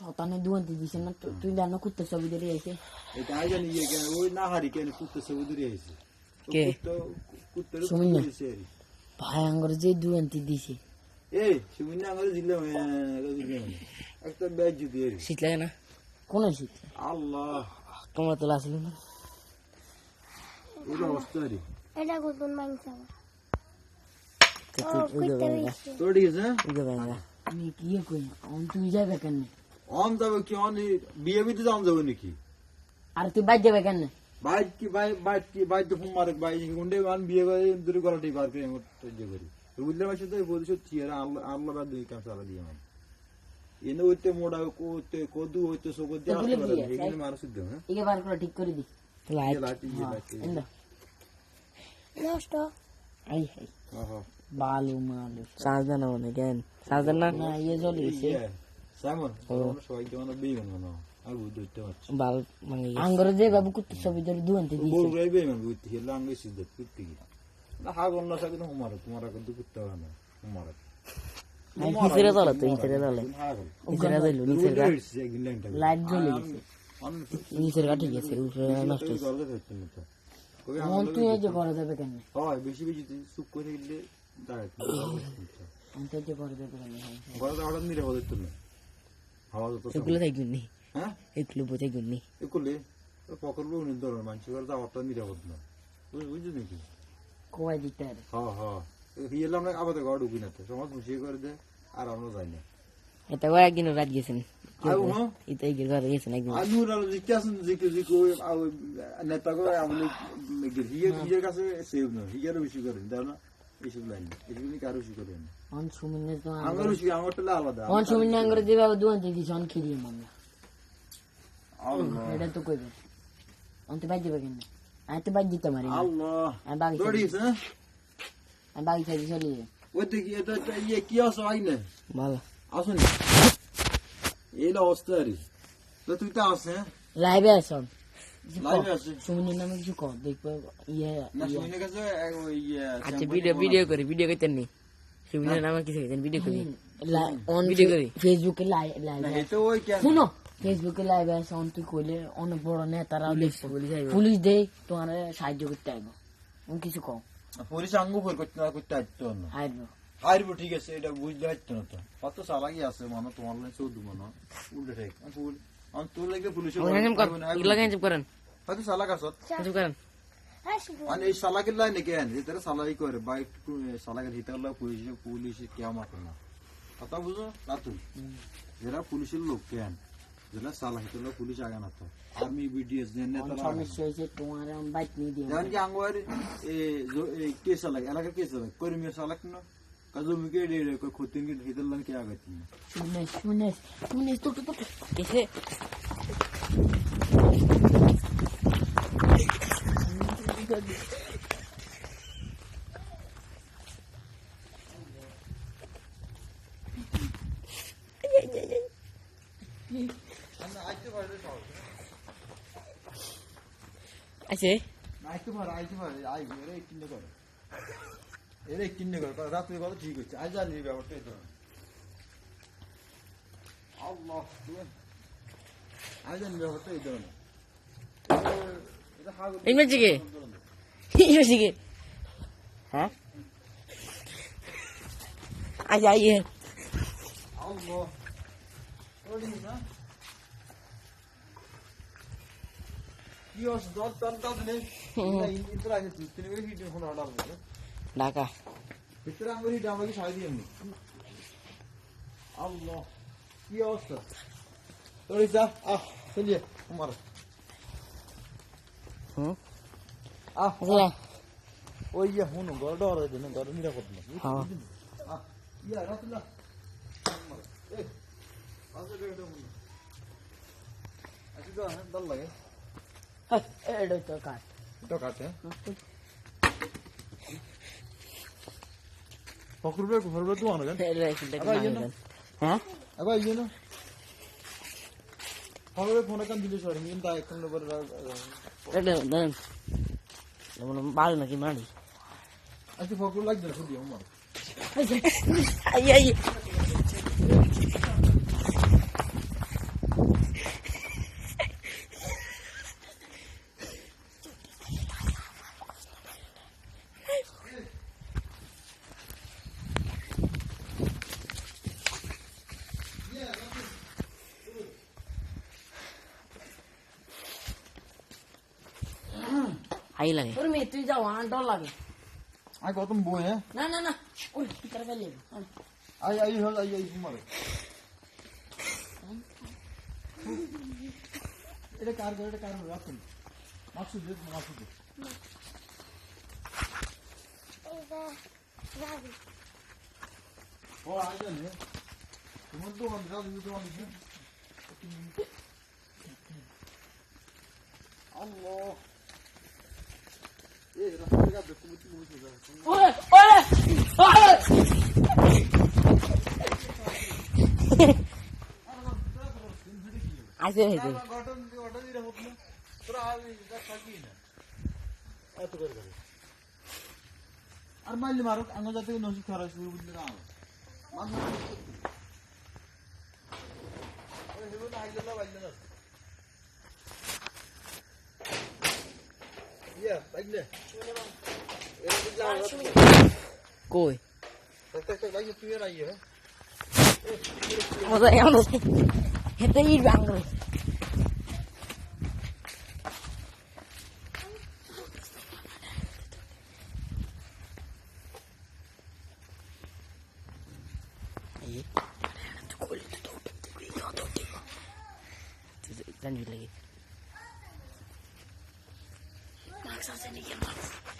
শতানে দুয়ান্তি দিছে না তুই জানো কুত্তা ছবি ধরে আইছে এটা আই জানি কেন ওই না হারি কেন কুত্তা ছবি ধরে আইছে কে কুত্তার সুমিনা ভাই আঙ্গর যে দুয়ান্তি দিছে এই সুমিনা আঙ্গর দিলাম একটা ব্যাগ যদি শীত লাগে না কোন শীত আল্লাহ তোমরা তো আসলে না এই অবস্থা রে এটা কোন মাংস তোর দিছে আমি কি কই তুই যাবে কেন অন যাবে কি অন বিয়ে বিতে যাম যাবে নাকি আর তুই বাইর যাবে কেন বাইক তো ফোন মারে বাইক গুন্ডে মান বিয়ে করে দূরে গলাটাই বার করে যে করি বুঝলে মাসে তো বলছো চেহারা আল্লাহ বাদ দুই কাম চালা দিয়ে মানে এনে হইতে মোড়া কোতে কদু হইতে সগদ দিয়ে এগুলো মারা শুদ্ধ হ্যাঁ একে বার করে ঠিক করে দি লাইট এন্ডা নষ্ট আই হাই বালু মালু সাজনা মানে কেন সাজনা না ইয়ে জ্বলিছে সামন সবাই কেমন বেইমান মনে আর বুঝতে পারছি বাল মানে আঙ্গরে যে বাবু কুত্তা ছবি ধরে দুয়ান্তি দিছে বল রে বেইমান বুঝতে হেলা আঙ্গে সিদ্ধ করতে কি না হাগন না সাকে তোমার কিন্তু কুত্তা না তোমার আই কিসের দালা তো ইসের দালা ইসের দাইলো নিচের গা লাইট জ্বলে গেছে নিচের গা ঠিক আছে উপরে নষ্ট মন তুই এই যে করে দেবে কেন হয় বেশি বেশি চুপ করে গেলে দাঁড়ায় অন্ত যে করে দেবে কেন ঘরে তো হঠাৎ নিরাপদ হতো না হাওয়া তো এগুলো দেখুন নি হ্যাঁ এগুলো বোঝাই গুনি এগুলো পকড়বো উনি ধরনের মানুষ ঘরে তো হঠাৎ নিরাপদ না বুঝলি নাকি কোয়াই দিতে আরে হ্যাঁ হিয়েলাম না আবার ঘর ঢুকি না তো সমাজ মুছিয়ে করে দে আর আমরা যাই না এটা ওই একদিন রাত গেছেন এটা এই ঘরে গেছেন একদিন আমি ওরা জিজ্ঞাসন জিজ্ঞাসা নেতা করে আমলে হিয়ের কাছে সেভ না হিয়ের বেশি করেন তাই না এইসব লাইন এগুলি কারো বেশি করেন অন সুমিনের তো আমার বেশি আমারটা আলাদা অন সুমিনের আঙ্গরে যে বাবু দুয়ান্তি দিছে অন খিরিয়ে মামলা এটা তো কইবে অন্তে বাজ যাবে কেন আমি তো বাজ দিতে পারি আল্লাহ আমি বাগি দড়িস হ্যাঁ আমি বাগি চাই চলি ওই দেখি এটা ইয়ে কি আসো আইনে ভালো আসুন এই অবস্থা রে তো তুই তো আসে লাইভে আসন লাইভে আসে সুমিনের নামে কিছু কর দেখবে ইয়ে না শুনে গেছে ওই আচ্ছা ভিডিও করতে নি সুমিনের নামে কিছু ভিডিও করি অন ভিডিও করি ফেসবুকে লাইভ তো ওই কেন শুনো ফেসবুকে লাইভ আছে অন তুই কইলে অনেক বড় নেতারাও পুলিশ দেই তোমার সাহায্য করতে আইব কিছু কম পুলিশ আঙ্গু ফোর করতে আসতো না আইব হারবো ঠিক আছে এটা বুঝতে পারতো না তো কত চালাকি আছে মানে তোমার লাগে চৌদ্দ মনে উল্টে ঠিক তোর লাগে পুলিশ করেন হয়তো চালাক আস করেন মানে এই চালাকের লাই নাকি আন যেটা চালাই করে বাইক চালাকের হিতার পুলিশ কে মাত্র না কথা বুঝো না তুই যারা পুলিশের লোক কেন যেটা চালাক হিতার পুলিশ আগে না তো আর্মি বিডিএস সমস্যা হয়েছে তোমার বাইক নিয়ে দিয়ে জান কি আঙ্গুয়ার কে চালাক এলাকার কে চালাক কর্মীর চালাক না কাজমি কে খুতিন কে হিতার লান কে আগে শুনে তো এসে আছে আইতে পারে আই এরে কিনে করে রাত্রে কথা ঠিক হচ্ছে আজ জানি ব্যাপারটা এটা আল্লাহ আজ জানি ব্যাপারটা এটা ইংরেজি হ্যাঁ আজ আইয়ে আল্লাহ কি অস দত দত নেই ইন্দ্রা আইতে তুই করে ভিডিও ফোন অর্ডার করে ঢাকা ভিতরে আমি আমাকে সাই দিয়ে নি আল্লাহ কি অবস্থা তোর যা চলিয়ে আমার ওই হুন ঘর ডর দেন ঘর নিরাপদ না ইয়া রাতুল্লা এই আজকে এটা হুন আজকে দল লাগে এটা তো কাট এটা কাটে পকড়বে ঘরবে তো আনো হ্যাঁ আবার ইয়ে না হবে ফোন কান দিলে সরি কিন্তু এখন নম্বর এটা দেন যেমন বাল নাকি মারি আচ্ছা ফকর লাগবে না শুধু আমার আই হাই লাগে তোর মেয়ে তুই যাও আন্ডর লাগে আই কত বই হ্যাঁ না না না ওই ভিতরে ফেলে আই হল আই মারে এটা কার রাখুন মাকসুদ ও আগে নে তোমার তো আমরা দুটো আনছি আল্লাহ এই রাস্তা দেখতে মুতি যায় ওরে ওরে আইছে হইছে ঘটন দিরা হত না তোরা আগে যা থাকি না এত করে আর মাইলি মারুক আঙ্গ যাতে নসি খারাপ শুরু বুঝলে না মানুষ ওই হেবো না আইলা বাইলে না ইয়া বাইলে এর বুঝলা কই tak বাইলে তুই আর আইয়া মজা এমন হেতে ই Bangla Dann wieder geht. Max, hast du nicht gemacht?